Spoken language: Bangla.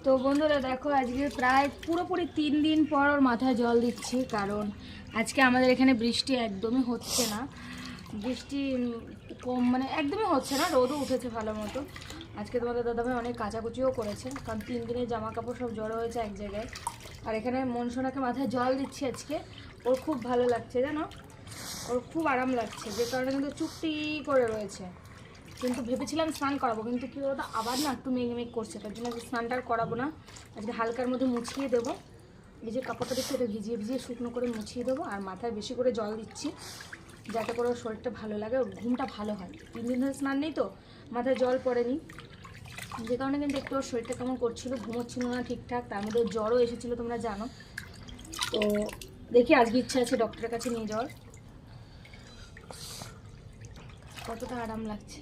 তো বন্ধুরা দেখো আজকে প্রায় পুরোপুরি 3 দিন পর ওর মাথায় জল দিচ্ছি, কারণ আজকে আমাদের এখানে বৃষ্টি একদমই হচ্ছে না। বৃষ্টি কম, মানে একদমই হচ্ছে না, রোদও উঠেছে ভালো মতো। আজকে তোমাদের দাদাভাই অনেক কাচাকুচিও করেছে, কারণ 3 দিনের জামা কাপড় সব জড়ো হয়েছে এক জায়গায়। আর এখানে মনসোনাকে মাথায় জল দিচ্ছি আজকে, ওর খুব ভালো লাগছে জানো, ওর খুব আরাম লাগছে, যে কারণে কিন্তু চুপটি করে রয়েছে। কিন্তু ভেবেছিলাম স্নান করাবো, কিন্তু কী বলতো আবার না একটু মেঘ করছে, তার জন্য স্নানটা আর করাবো না। আজকে হালকার মধ্যে মুছিয়ে দেবো, এই যে কাপড়টা দেখছি এটা ভিজিয়ে ভিজিয়ে শুকনো করে মুছিয়ে দেবো। আর মাথায় বেশি করে জল দিচ্ছি, যাতে করে ওর শরীরটা ভালো লাগে, ওর ঘুমটা ভালো হয়। 3 দিন ধরে স্নান নেই তো, মাথায় জল পড়েনি, যে কারণে কিন্তু একটু ওর শরীরটা কেমন করছিল, ঘুমোচ্ছিল না ঠিকঠাক, তার মধ্যে জ্বরও এসেছিলো তোমরা জানো। তো দেখি আজকে ইচ্ছা আছে ডক্টরের কাছে নিয়ে যাওয়ার। কতটা আরাম লাগছে।